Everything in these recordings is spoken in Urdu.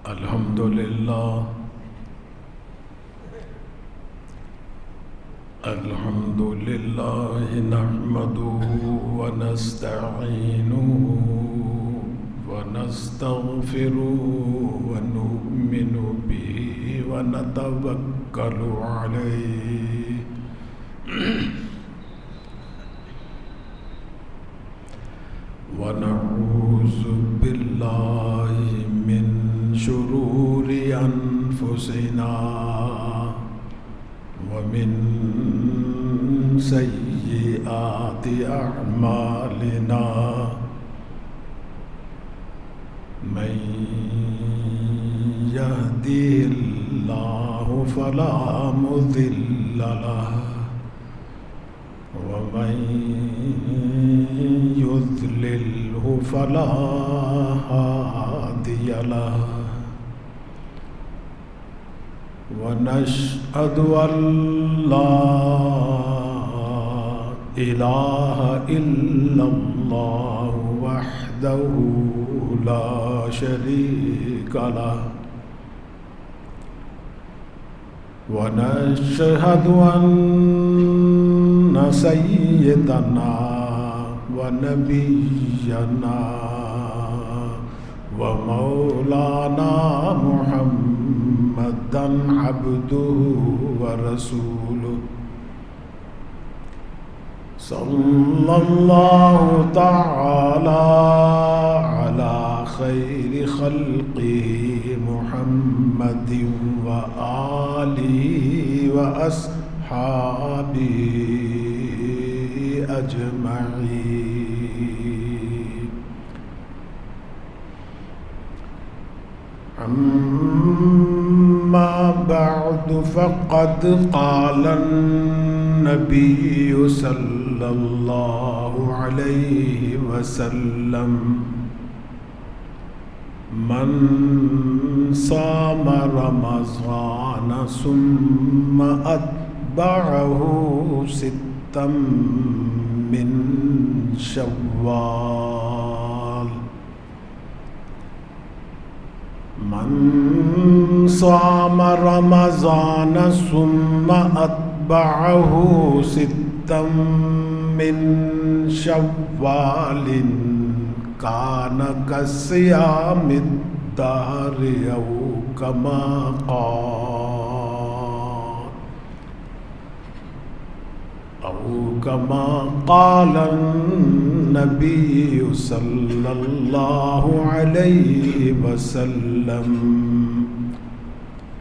الحمد لله نحمده ونستعينه ونستغفره ونؤمن به ونتوكل عليه ونعوذ بالله من شرور أنفسنا ومن سيئات أعمالنا من يهده الله فلا مضل له ومن يضلله فلا هادي له ونشهد أن لا إله إلا الله وحده لا شريك له ونشهد أن سيدنا ونبينا ومولانا محمدًا عبده ورسوله صلى الله تعالى على خير خلقه محمد وآله وأصحابه أجمعين. أما بعد فقد قال النبي صلى الله عليه وسلم من صام رمضان ثم أتبعه ستا من شوال من صام رمضان ثم أتبعه ستا من شوال كان كصيام الدهر أو كما قال النبي صلى الله عليه وسلم.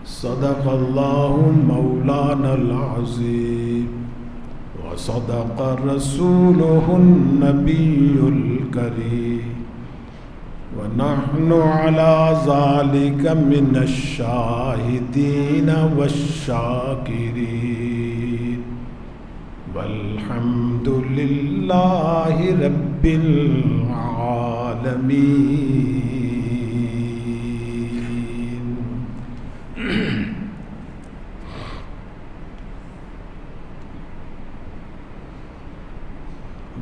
صدق الله مولانا العظيم وصدق رسوله النبي الكريم ونحن على ذلك من الشاهدين والشاكرين والحمد لله رب العالمين.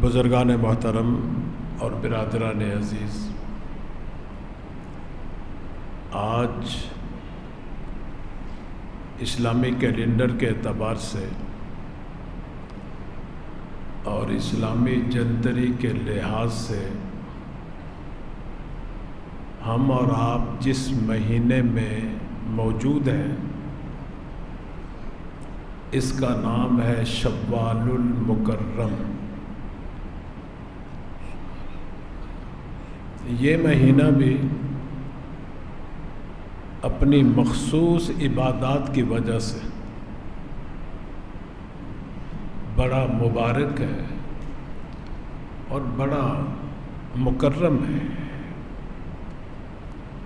بزرگان محترم اور برادران عزیز، آج اسلامی کیلنڈر کے اعتبار سے اور اسلامی جنتری کے لحاظ سے ہم اور آپ جس مہینے میں موجود ہیں اس کا نام ہے شوال المکرم. یہ مہینہ بھی اپنی مخصوص عبادات کی وجہ سے بڑا مبارک ہے اور بڑا مکرم ہے،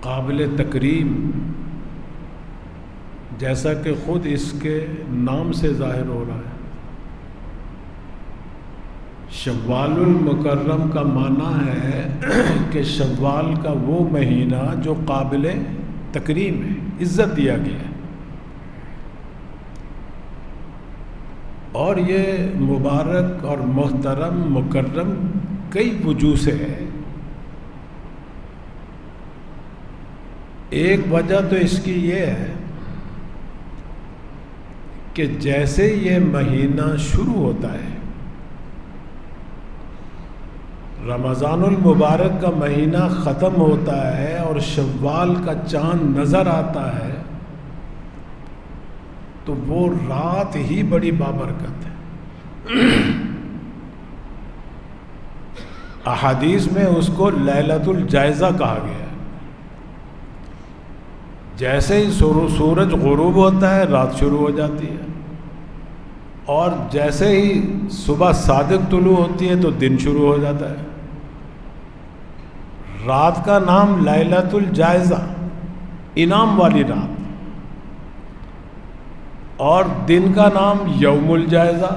قابل تکریم، جیسا کہ خود اس کے نام سے ظاہر ہو رہا ہے. شوال المکرم کا معنی ہے کہ شوال کا وہ مہینہ جو قابل تکریم ہے، عزت دیا گیا ہے. اور یہ مبارک اور محترم مکرم کئی وجوہ سے ہے. ایک وجہ تو اس کی یہ ہے کہ جیسے یہ مہینہ شروع ہوتا ہے، رمضان المبارک کا مہینہ ختم ہوتا ہے اور شوال کا چاند نظر آتا ہے، تو وہ رات ہی بڑی بابرکت ہے۔ احادیث میں اس کو لیلۃ الجائزہ کہا گیا ہے۔ جیسے ہی سورج غروب ہوتا ہے رات شروع ہو جاتی ہے، اور جیسے ہی صبح صادق طلوع ہوتی ہے تو دن شروع ہو جاتا ہے۔ رات کا نام لیلۃ الجائزہ، انعام والی رات، اور دن کا نام یوم الجائزہ،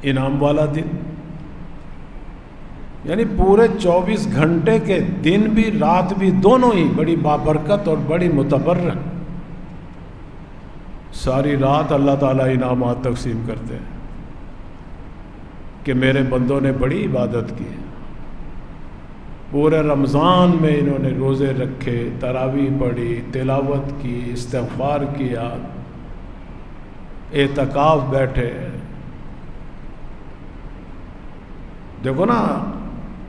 انعام والا دن۔ یعنی پورے 24 گھنٹے کے دن بھی رات بھی دونوں ہی بڑی بابرکت اور بڑی متبرک۔ ساری رات اللہ تعالیٰ انعامات تقسیم کرتے ہیں کہ میرے بندوں نے بڑی عبادت کی ہے، پورے رمضان میں انہوں نے روزے رکھے، تراویح پڑھی، تلاوت کی، استغفار کیا، اعتکاف بیٹھے۔ دیکھو نا،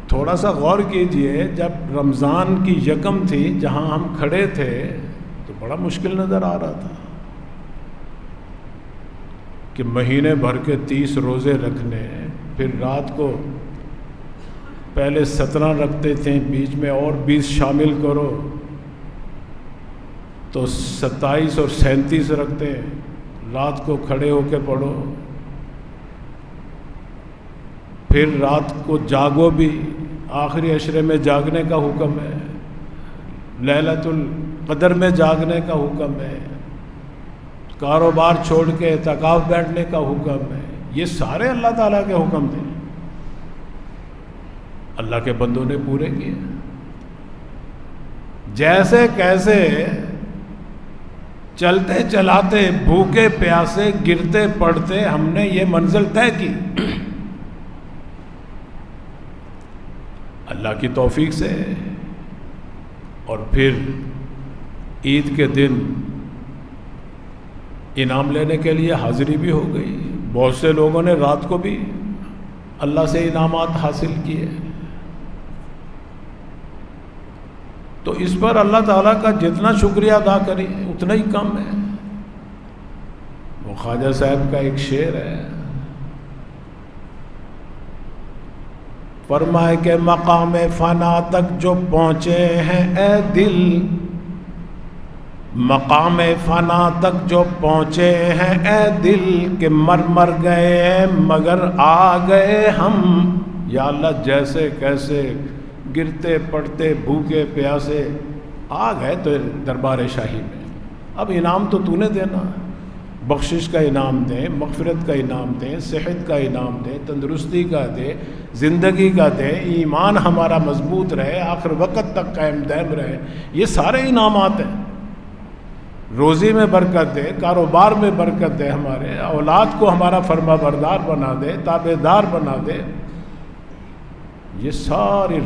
تھوڑا سا غور کیجئے، جب رمضان کی یکم تھی جہاں ہم کھڑے تھے تو بڑا مشکل نظر آ رہا تھا کہ مہینے بھر کے 30 روزے رکھنے، پھر رات کو پہلے 17 رکھتے تھے، بیچ میں اور 20 شامل کرو تو 27 اور 37 رکھتے ہیں، رات کو کھڑے ہو کے پڑھو، پھر رات کو جاگو بھی، آخری عشرے میں جاگنے کا حکم ہے، لیلۃ القدر میں جاگنے کا حکم ہے، کاروبار چھوڑ کے اعتکاف بیٹھنے کا حکم ہے۔ یہ سارے اللہ تعالیٰ کے حکم تھے، اللہ کے بندوں نے پورے کیے۔ جیسے کیسے چلتے چلاتے، بھوکے پیاسے، گرتے پڑتے ہم نے یہ منزل طے کی، اللہ کی توفیق سے۔ اور پھر عید کے دن انعام لینے کے لیے حاضری بھی ہو گئی، بہت سے لوگوں نے رات کو بھی اللہ سے انعامات حاصل کیے۔ تو اس پر اللہ تعالیٰ کا جتنا شکریہ ادا کریں اتنا ہی کم ہے۔ وہ خواجہ صاحب کا ایک شعر ہے، فرمائے کہ مقام فنا تک جو پہنچے ہیں اے دل، مقام فنا تک جو پہنچے ہیں اے دل، کہ مر گئے مگر آ گئے ہم۔ یا اللہ، جیسے کیسے گرتے پڑتے بھوکے پیاسے آ گئے تو دربار شاہی میں، اب انعام تو تو نے دینا، بخشش کا انعام دیں، مغفرت کا انعام دیں، صحت کا انعام دیں، تندرستی کا دے، زندگی کا دے، ایمان ہمارا مضبوط رہے، آخر وقت تک قائم دائم رہے۔ یہ سارے انعامات ہیں۔ روزی میں برکت دے، کاروبار میں برکت دے، ہمارے اولاد کو ہمارا فرما بردار بنا دے، تابع دار بنا دے۔ یہ ساری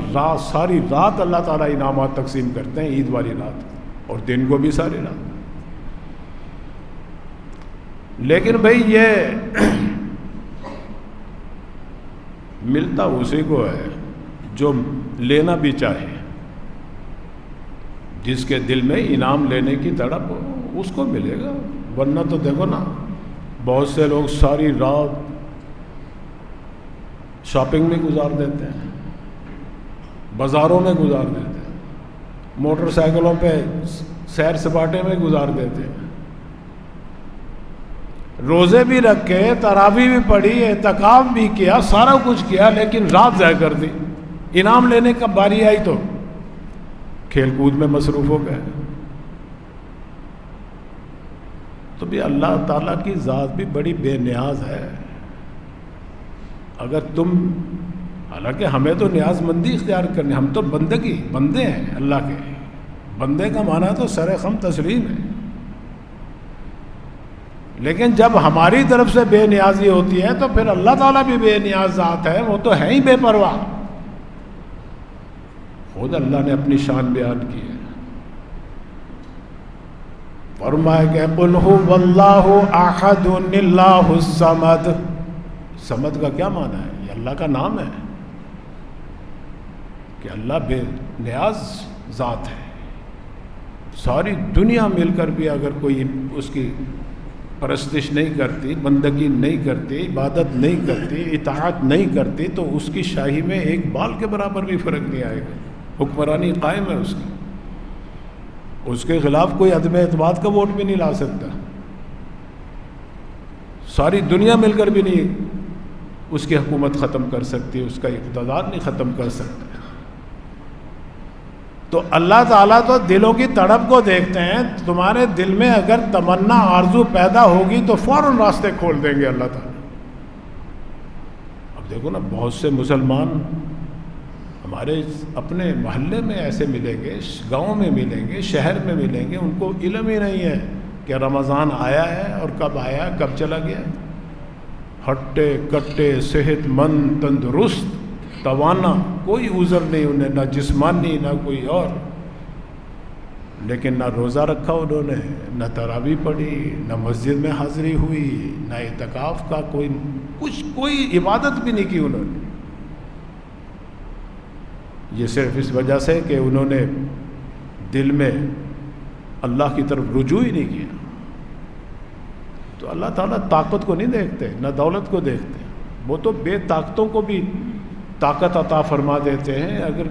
رات اللہ تعالیٰ انعامات تقسیم کرتے ہیں، عید والی رات اور دن کو بھی ساری رات۔ لیکن بھئی یہ ملتا اسی کو ہے جو لینا بھی چاہے، جس کے دل میں انعام لینے کی تڑپ ہو اس کو ملے گا، ورنہ تو دیکھو نا، بہت سے لوگ ساری رات شاپنگ میں گزار دیتے ہیں، بازاروں میں گزار دیتے ہیں، موٹر سائیکلوں پہ سیر سپاٹے میں گزار دیتے ہیں، روزے بھی رکھے، تراویح بھی پڑھی، اعتکاف بھی کیا، سارا کچھ کیا، لیکن رات ضائع کر دی۔ انعام لینے کا باری آئی تو کھیل کود میں مصروف ہو گئے۔ تو بھی اللہ تعالیٰ کی ذات بھی بڑی بے نیاز ہے۔ اگر تم، حالانکہ ہمیں تو نیاز مندی اختیار کرنی، ہم تو بندے ہیں اللہ کے، بندے کا معنی تو سر خم تسلیم ہے، لیکن جب ہماری طرف سے بے نیازی ہوتی ہے تو پھر اللہ تعالیٰ بھی بے نیاز ذات ہے، وہ تو ہے ہی بے پرواہ۔ خود اللہ نے اپنی شان بیان کی ہے، فرمایا کہ قل هو اللہ احد اللہ الصمد. صمد کا کیا معنی ہے؟ یہ اللہ کا نام ہے کہ اللہ بے نیاز ذات ہے. ساری دنیا مل کر بھی اگر کوئی اس کی پرستش نہیں کرتی، بندگی نہیں کرتی، عبادت نہیں کرتی، اطاعت نہیں کرتی، تو اس کی شاہی میں ایک بال کے برابر بھی فرق نہیں آئے گا. حکمرانی قائم ہے اس کی. اس کے خلاف کوئی عدم اعتماد کا ووٹ بھی نہیں لا سکتا. ساری دنیا مل کر بھی نہیں اس کی حکومت ختم کر سکتی، اس کا اقتدار نہیں ختم کر سکتا. تو اللہ تعالیٰ تو دلوں کی تڑپ کو دیکھتے ہیں. تمہارے دل میں اگر تمنا آرزو پیدا ہوگی تو فوراً راستے کھول دیں گے اللہ تعالیٰ. اب دیکھو نا، بہت سے مسلمان ہمارے اپنے محلے میں ایسے ملیں گے، گاؤں میں ملیں گے، شہر میں ملیں گے، ان کو علم ہی نہیں ہے کہ رمضان آیا ہے اور کب آیا، کب چلا گیا. ہٹے کٹے، صحت مند، تندرست، توانا، کوئی عذر نہیں انہیں، نہ جسمانی نہ کوئی اور. لیکن نہ روزہ رکھا انہوں نے، نہ تراویح پڑھی، نہ مسجد میں حاضری ہوئی، نہ اعتکاف کا کوئی عبادت بھی نہیں کی انہوں نے. یہ صرف اس وجہ سے کہ انہوں نے دل میں اللہ کی طرف رجوع ہی نہیں کیا. تو اللہ تعالیٰ طاقت کو نہیں دیکھتے، نہ دولت کو دیکھتے. وہ تو بے طاقتوں کو بھی طاقت عطا فرما دیتے ہیں اگر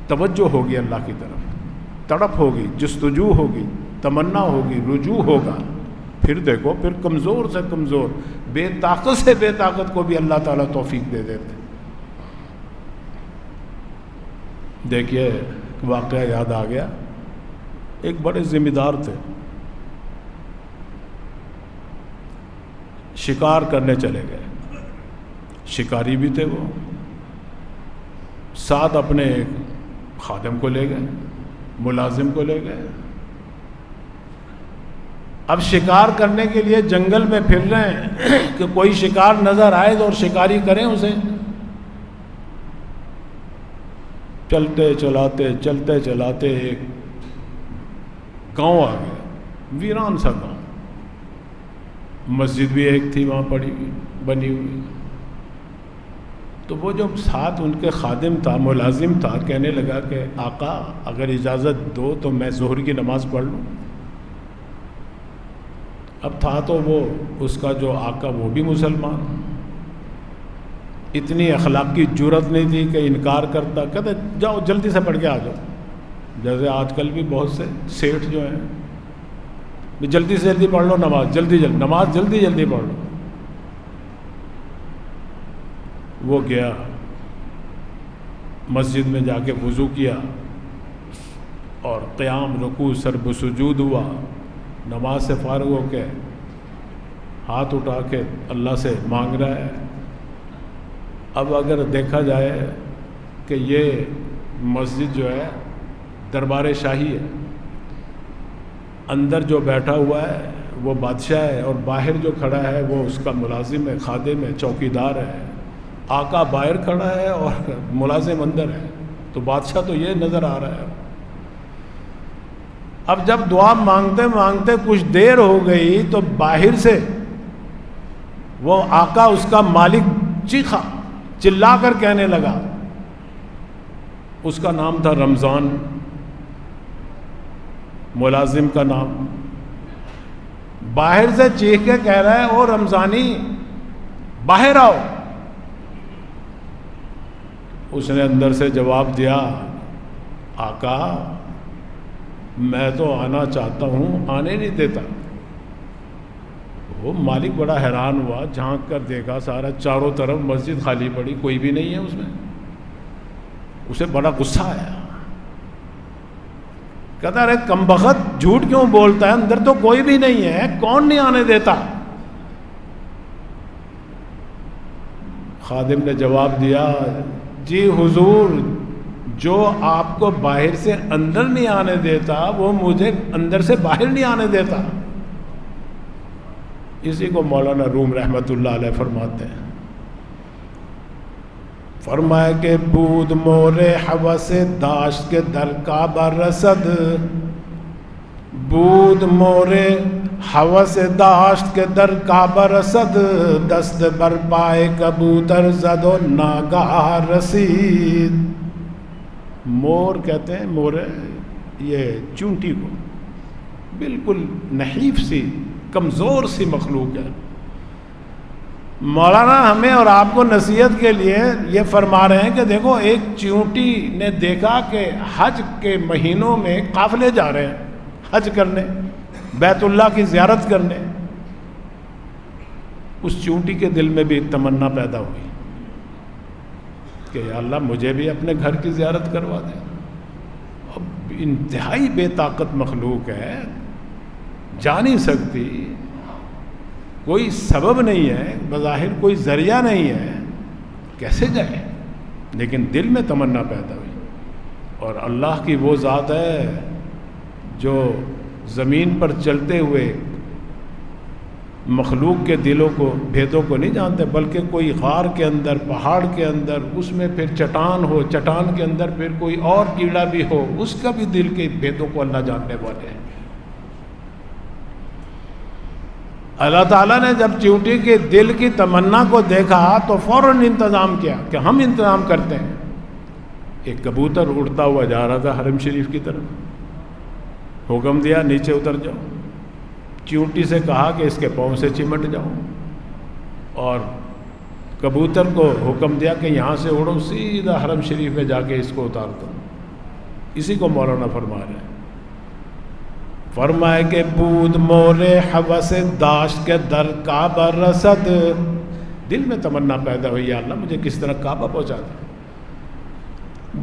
توجہ ہوگی اللہ کی طرف، تڑپ ہوگی، جستجو ہوگی، تمنا ہوگی، رجوع ہوگا. پھر دیکھو، پھر کمزور سے کمزور، بے طاقت سے بے طاقت کو بھی اللہ تعالیٰ توفیق دے دیتے. دیکھیے واقعہ یاد آ گیا. ایک بڑے ذمہ دار تھے، شکار کرنے چلے گئے. شکاری بھی تھے وہ، ساتھ اپنے خادم کو لے گئے، ملازم کو لے گئے. اب شکار کرنے کے لیے جنگل میں پھر رہے ہیں کہ کوئی شکار نظر آئے اور شکاری کریں اسے. چلتے چلاتے ایک گاؤں آ گیا، ویران سا گاؤں. مسجد بھی ایک تھی وہاں بنی ہوئی. تو وہ جو ساتھ ان کے خادم تھا، ملازم تھا، کہنے لگا کہ آقا اگر اجازت دو تو میں ظہر کی نماز پڑھ لوں. اب تھا تو وہ اس کا جو آقا وہ بھی مسلمان، اتنی اخلاقی جرت نہیں تھی کہ انکار کرتا. کہتے جاؤ جلدی سے پڑھ کے آ جاؤ. جیسے آج کل بھی بہت سے سیٹھ جو ہیں، جلدی سے جلدی پڑھ لو نماز، نماز جلدی پڑھ لو. وہ گیا مسجد میں، جا کے وضو کیا اور قیام، رکوع، سرب سجود ہوا. نماز سے فارغ ہو کے ہاتھ اٹھا کے اللہ سے مانگ رہا ہے. اب اگر دیکھا جائے کہ یہ مسجد جو ہے دربار شاہی ہے، اندر جو بیٹھا ہوا ہے وہ بادشاہ ہے اور باہر جو کھڑا ہے وہ اس کا ملازم ہے، خادم ہے، چوکیدار ہے. آقا باہر کھڑا ہے اور ملازم اندر ہے، تو بادشاہ تو یہ نظر آ رہا ہے. اب جب دعا مانگتے مانگتے کچھ دیر ہو گئی تو باہر سے وہ آقا، اس کا مالک، چیخا، چلا کر کہنے لگا. اس کا نام تھا رمضان، ملازم کا نام. باہر سے چیخ کے کہہ رہا ہے، او رمضانی باہر آؤ. اس نے اندر سے جواب دیا، آقا میں تو آنا چاہتا ہوں، آنے نہیں دیتا. وہ مالک بڑا حیران ہوا، جھانک کر دیکھا سارا چاروں طرف مسجد خالی پڑی، کوئی بھی نہیں ہے اس میں. اسے بڑا غصہ آیا. کہتا رہے کمبخت جھوٹ کیوں بولتا ہے، اندر تو کوئی بھی نہیں ہے، کون نہیں آنے دیتا. خادم نے جواب دیا، جی حضور، جو آپ کو باہر سے اندر نہیں آنے دیتا وہ مجھے اندر سے باہر نہیں آنے دیتا. اسی کو مولانا روم رحمۃ اللہ علیہ فرماتے ہیں. فرمایا کہ بود مور حوث داشت کے در کعبہ رسد، بود مورے ہوس داشت کے در کعبہ رسد، دست بر پائے کبوتر زد و ناگہاں رسید۔ مور کہتے ہیں، مورے یہ چونٹی کو، بالکل نحیف سی کمزور سی مخلوق ہے۔ مولانا ہمیں اور آپ کو نصیحت کے لیے یہ فرما رہے ہیں کہ دیکھو، ایک چیونٹی نے دیکھا کہ حج کے مہینوں میں قافلے جا رہے ہیں حج کرنے، بیت اللہ کی زیارت کرنے۔ اس چیونٹی کے دل میں بھی تمنا پیدا ہوئی کہ یا اللہ مجھے بھی اپنے گھر کی زیارت کروا دے۔ اب انتہائی بے طاقت مخلوق ہے، جا نہیں سکتی، کوئی سبب نہیں ہے، بظاہر کوئی ذریعہ نہیں ہے، کیسے جائے؟ لیکن دل میں تمنا پیدا ہوئی۔ اور اللہ کی وہ ذات ہے جو زمین پر چلتے ہوئے مخلوق کے دلوں کو، بھیدوں کو نہیں جانتے، بلکہ کوئی غار کے اندر، پہاڑ کے اندر، اس میں پھر چٹان ہو، چٹان کے اندر پھر کوئی اور کیڑا بھی ہو، اس کا بھی دل کے بھیدوں کو اللہ جاننے والے ہیں۔ اللہ تعالیٰ نے جب چیونٹی کے دل کی تمنا کو دیکھا تو فوراً انتظام کیا کہ ہم انتظام کرتے ہیں۔ ایک کبوتر اڑتا ہوا جا رہا تھا حرم شریف کی طرف، حکم دیا نیچے اتر جاؤ، چیونٹی سے کہا کہ اس کے پاؤں سے چمٹ جاؤ، اور کبوتر کو حکم دیا کہ یہاں سے اڑو، سیدھا حرم شریف میں جا کے اس کو اتار دو۔ اسی کو مولانا فرما رہے ہیں، فرمائے کہ بود مورے ہوس داشت کے در کعبہ رسد، دل میں تمنا پیدا ہوئی یا اللہ مجھے کس طرح کعبہ پہنچا دے۔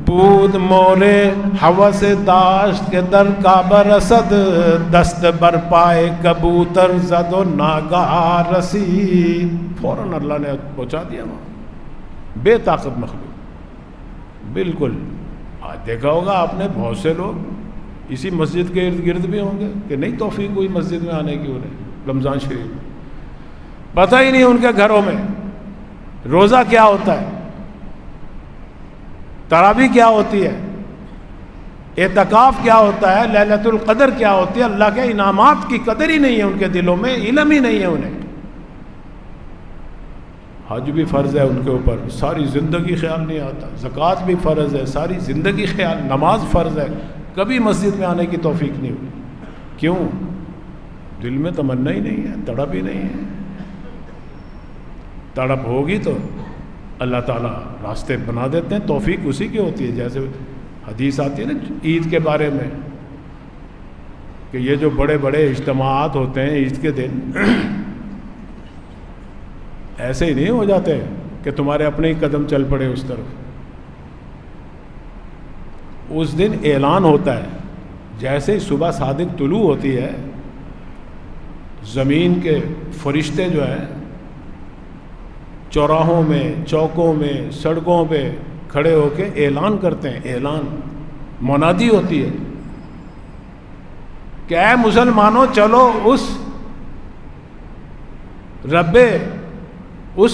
بود مورے ہوس داشت کے در کعبہ رسد، دست بر پائے کبوتر زد و ناگہاں رسید، فوراً اللہ نے پہنچا دیا وہاں۔ بے طاقت مخلوق بالکل۔ آج دیکھا ہوگا آپ نے بہت سے لوگ اسی مسجد کے ارد گرد بھی ہوں گے کہ نہیں توفیق ہوئی مسجد میں آنے کی انہیں رمضان شریف، پتہ ہی نہیں ان کے گھروں میں روزہ کیا ہوتا ہے، تراویح کیا ہوتی ہے، اعتکاف کیا ہوتا ہے، لیلۃ القدر کیا ہوتی ہے، اللہ کے انعامات کی قدر ہی نہیں ہے ان کے دلوں میں، علم ہی نہیں ہے انہیں۔ حج بھی فرض ہے ان کے اوپر، ساری زندگی خیال نہیں آتا، زکوٰۃ بھی فرض ہے، ساری زندگی خیال، نماز فرض ہے، کبھی مسجد میں آنے کی توفیق نہیں ہوئی۔ کیوں؟ دل میں تمنا ہی نہیں ہے، تڑپ ہی نہیں ہے۔ تڑپ ہوگی تو اللہ تعالیٰ راستے بنا دیتے ہیں، توفیق اسی کی ہوتی ہے۔ جیسے حدیث آتی ہے نا عید کے بارے میں کہ یہ جو بڑے بڑے اجتماعات ہوتے ہیں عید کے دن، ایسے ہی نہیں ہو جاتے کہ تمہارے اپنے ہی قدم چل پڑے اس طرف۔ اس دن اعلان ہوتا ہے، جیسے ہی صبح صادق طلوع ہوتی ہے، زمین کے فرشتے جو ہیں چوراہوں میں، چوکوں میں، سڑکوں پہ کھڑے ہو کے اعلان کرتے ہیں، اعلان منادی ہوتی ہے کہ اے مسلمانوں چلو اس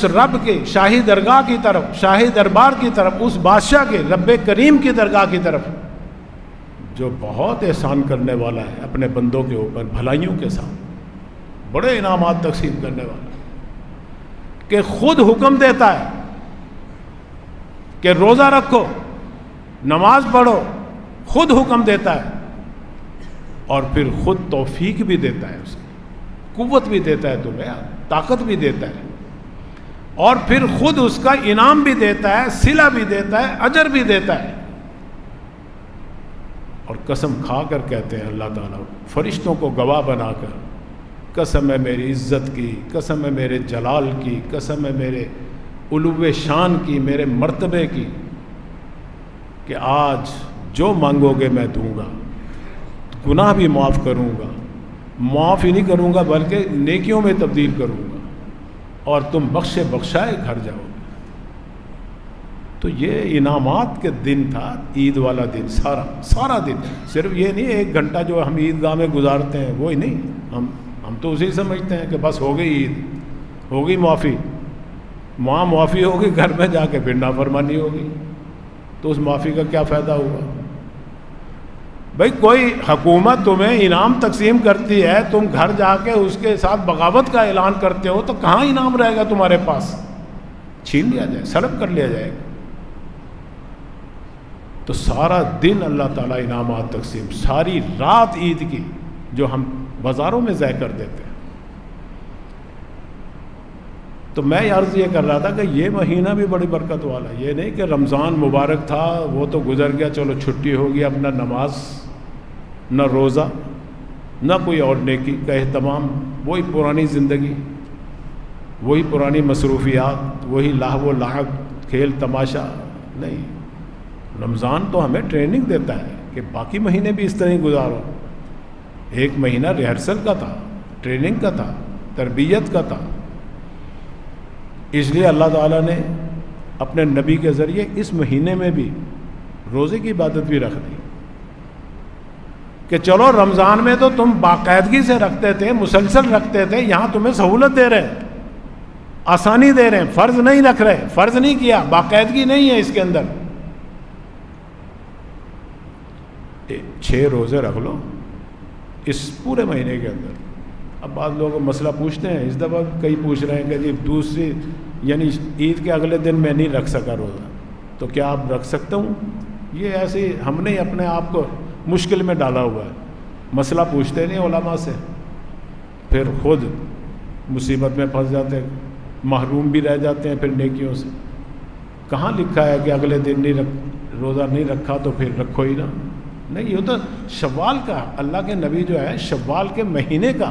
رب کے شاہی درگاہ کی طرف، شاہی دربار کی طرف، اس بادشاہ کے رب کریم کی درگاہ کی طرف جو بہت احسان کرنے والا ہے اپنے بندوں کے اوپر بھلائیوں کے ساتھ، بڑے انعامات تقسیم کرنے والا، کہ خود حکم دیتا ہے کہ روزہ رکھو، نماز پڑھو، خود حکم دیتا ہے، اور پھر خود توفیق بھی دیتا ہے، اس کی قوت بھی دیتا ہے، تمہیں طاقت بھی دیتا ہے، اور پھر خود اس کا انعام بھی دیتا ہے، صلہ بھی دیتا ہے، اجر بھی دیتا ہے۔ اور قسم کھا کر کہتے ہیں اللہ تعالیٰ فرشتوں کو گواہ بنا کر، قسم ہے میری عزت کی، قسم ہے میرے جلال کی، قسم ہے میرے علو شان کی، میرے مرتبے کی، کہ آج جو مانگو گے میں دوں گا، گناہ بھی معاف کروں گا، معاف ہی نہیں کروں گا بلکہ نیکیوں میں تبدیل کروں گا، اور تم بخشے بخشائے گھر جاؤ گے۔ تو یہ انعامات کے دن تھا، عید والا دن، سارا دن، صرف یہ نہیں ایک گھنٹہ جو ہم عیدگاہ میں گزارتے ہیں وہی نہیں، ہم تو اسی سمجھتے ہیں کہ بس ہو گئی عید، ہو گئی معافی، وہاں معافی ہوگی، گھر میں جا کے پھر نافرمانی ہوگی، تو اس معافی کا کیا فائدہ ہوا؟ بھائی کوئی حکومت تمہیں انعام تقسیم کرتی ہے، تم گھر جا کے اس کے ساتھ بغاوت کا اعلان کرتے ہو، تو کہاں انعام رہے گا تمہارے پاس؟ چھین لیا جائے، سلب کر لیا جائے گا۔ تو سارا دن اللہ تعالیٰ انعامات تقسیم، ساری رات عید کی جو ہم بازاروں میں ضائع کر دیتے ہیں۔ تو میں عرض یہ کر رہا تھا کہ یہ مہینہ بھی بڑی برکت والا ہے، یہ نہیں کہ رمضان مبارک تھا وہ تو گزر گیا، چلو چھٹی ہو گئی، اب نہ نماز نہ روزہ نہ کوئی اور نیکی کا اہتمام، وہی پرانی زندگی، وہی پرانی مصروفیات، وہی لہو و لعب، کھیل تماشا۔ نہیں، رمضان تو ہمیں ٹریننگ دیتا ہے کہ باقی مہینے بھی اس طرح ہی گزارو۔ ایک مہینہ ریہرسل کا تھا، ٹریننگ کا تھا، تربیت کا تھا۔ اس لیے اللہ تعالیٰ نے اپنے نبی کے ذریعے اس مہینے میں بھی روزے کی عبادت بھی رکھ دی کہ چلو رمضان میں تو تم باقاعدگی سے رکھتے تھے، مسلسل رکھتے تھے، یہاں تمہیں سہولت دے رہے ہیں، آسانی دے رہے ہیں، فرض نہیں رکھ رہے، فرض نہیں کیا، باقاعدگی نہیں ہے اس کے اندر۔ 6 روزے رکھ لو اس پورے مہینے کے اندر۔ اب بعض لوگ مسئلہ پوچھتے ہیں، اس دفعہ کئی پوچھ رہے ہیں کہ جی دوسری یعنی عید کے اگلے دن میں نہیں رکھ سکا روزہ، تو کیا آپ رکھ سکتا ہوں؟ یہ ایسے ہم نے اپنے آپ کو مشکل میں ڈالا ہوا ہے، مسئلہ پوچھتے نہیں علماء سے، پھر خود مصیبت میں پھنس جاتے ہیں، محروم بھی رہ جاتے ہیں پھر نیکیوں سے۔ کہاں لکھا ہے کہ اگلے دن نہیں روزہ نہیں رکھا تو پھر رکھو ہی نہ؟ نہیں، یہ تو شوال کا، اللہ کے نبی جو ہے شوال کے مہینے کا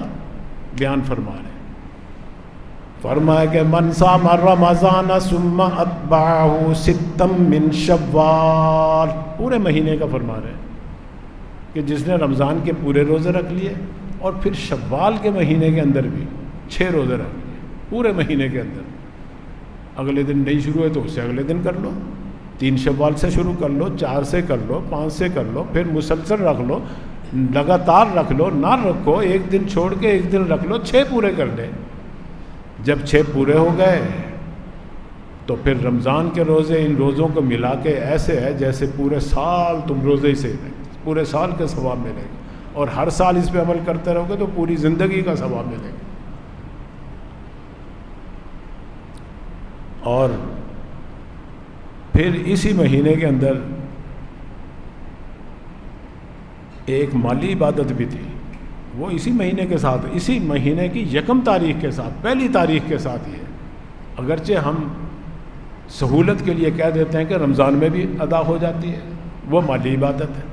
بیان فرما رہے ہیں۔ فرمایا کہ من صام رمضان ثم اتبعہ ستا من شوال، پورے مہینے کا فرما رہے ہیں کہ جس نے رمضان کے پورے روزے رکھ لیے اور پھر شوال کے مہینے کے اندر بھی 6 روزے رکھ لیے پورے مہینے کے اندر، اگلے دن نہیں شروع ہے تو اسے اگلے دن کر لو، 3 شوال سے شروع کر لو، 4 سے کر لو، 5 سے کر لو، پھر مسلسل رکھ لو، لگاتار رکھ لو، نہ رکھو، ایک دن چھوڑ کے ایک دن رکھ لو، 6 پورے کر لے۔ جب 6 پورے ہو گئے تو پھر رمضان کے روزے ان روزوں کو ملا کے ایسے ہے جیسے پورے سال تم روزے ہی سے پورے سال کا ثواب ملے گا، اور ہر سال اس پہ عمل کرتے رہو گے تو پوری زندگی کا ثواب ملے گا۔ اور پھر اسی مہینے کے اندر ایک مالی عبادت بھی تھی، وہ اسی مہینے کے ساتھ، اسی مہینے کی 1 تاریخ کے ساتھ، پہلی تاریخ کے ساتھ ہی ہے، اگرچہ ہم سہولت کے لیے کہہ دیتے ہیں کہ رمضان میں بھی ادا ہو جاتی ہے، وہ مالی عبادت ہے۔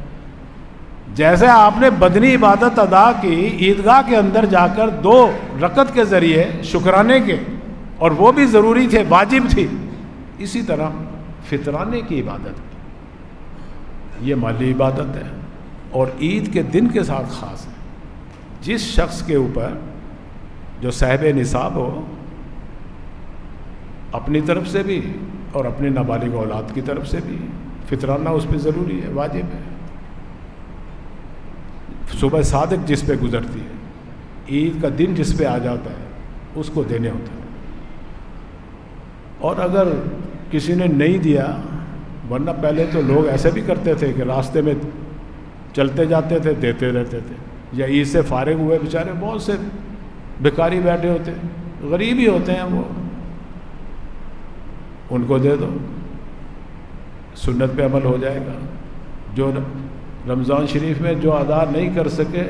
جیسے آپ نے بدنی عبادت ادا کی عیدگاہ کے اندر جا کر 2 رکعت کے ذریعے شکرانے کے، اور وہ بھی ضروری تھے، واجب تھی، اسی طرح فطرانے کی عبادت یہ مالی عبادت ہے، اور عید کے دن کے ساتھ خاص ہے۔ جس شخص کے اوپر جو صاحب نصاب ہو، اپنی طرف سے بھی اور اپنے نابالغ اولاد کی طرف سے بھی فطرانہ اس پہ ضروری ہے، واجب ہے۔ صبح صادق جس پہ گزرتی ہے، عید کا دن جس پہ آ جاتا ہے، اس کو دینے ہوتا ہے۔ اور اگر کسی نے نہیں دیا، ورنہ پہلے تو لوگ ایسے بھی کرتے تھے کہ راستے میں چلتے جاتے تھے، دیتے رہتے تھے، یا عید سے فارغ ہوئے بیچارے بہت سے بھکاری بیٹھے ہوتے، غریب ہی ہوتے ہیں، وہ ان کو دے دو، سنت پہ عمل ہو جائے گا۔ جو رمضان شریف میں جو ادا نہیں کر سکے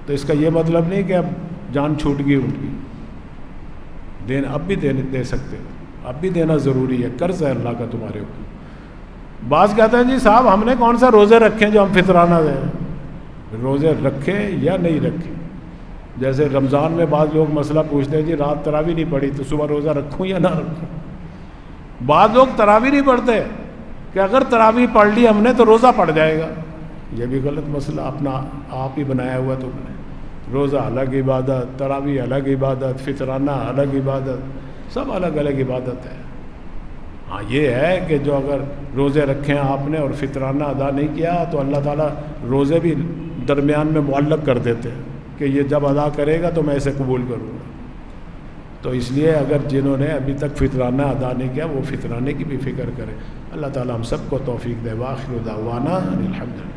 تو اس کا یہ مطلب نہیں کہ اب جان چھوٹ گئی ان کی، اب بھی دے سکتے ہو، اب بھی دینا ضروری ہے، قرض ہے اللہ کا تمہارے اوپر۔ بعض کہتے ہیں جی صاحب ہم نے کون سا روزے رکھیں جو ہم فطرانہ دیں؟ روزے رکھیں یا نہیں رکھیں؟ جیسے رمضان میں بعض لوگ مسئلہ پوچھتے ہیں جی رات تراویح نہیں پڑھی تو صبح روزہ رکھوں یا نہ رکھوں؟ بعض لوگ تراویح نہیں پڑھتے کہ اگر تراویح پڑھ لی ہم نے تو روزہ پڑ جائے گا، یہ بھی غلط مسئلہ اپنا آپ ہی بنایا ہوا تم نے۔ روزہ الگ عبادت، تراویح الگ عبادت، فطرانہ الگ عبادت، سب الگ الگ عبادت ہے۔ ہاں یہ ہے کہ جو اگر روزے رکھیں آپ نے اور فطرانہ ادا نہیں کیا تو اللہ تعالیٰ روزے بھی درمیان میں معلق کر دیتے ہیں کہ یہ جب ادا کرے گا تو میں اسے قبول کروں گا۔ تو اس لیے اگر جنہوں نے ابھی تک فطرانہ ادا نہیں کیا وہ فطرانے کی بھی فکر کریں۔ اللہ تعالیٰ ہم سب کو توفیق دے۔ وآخر دعوانا الحمدللہ۔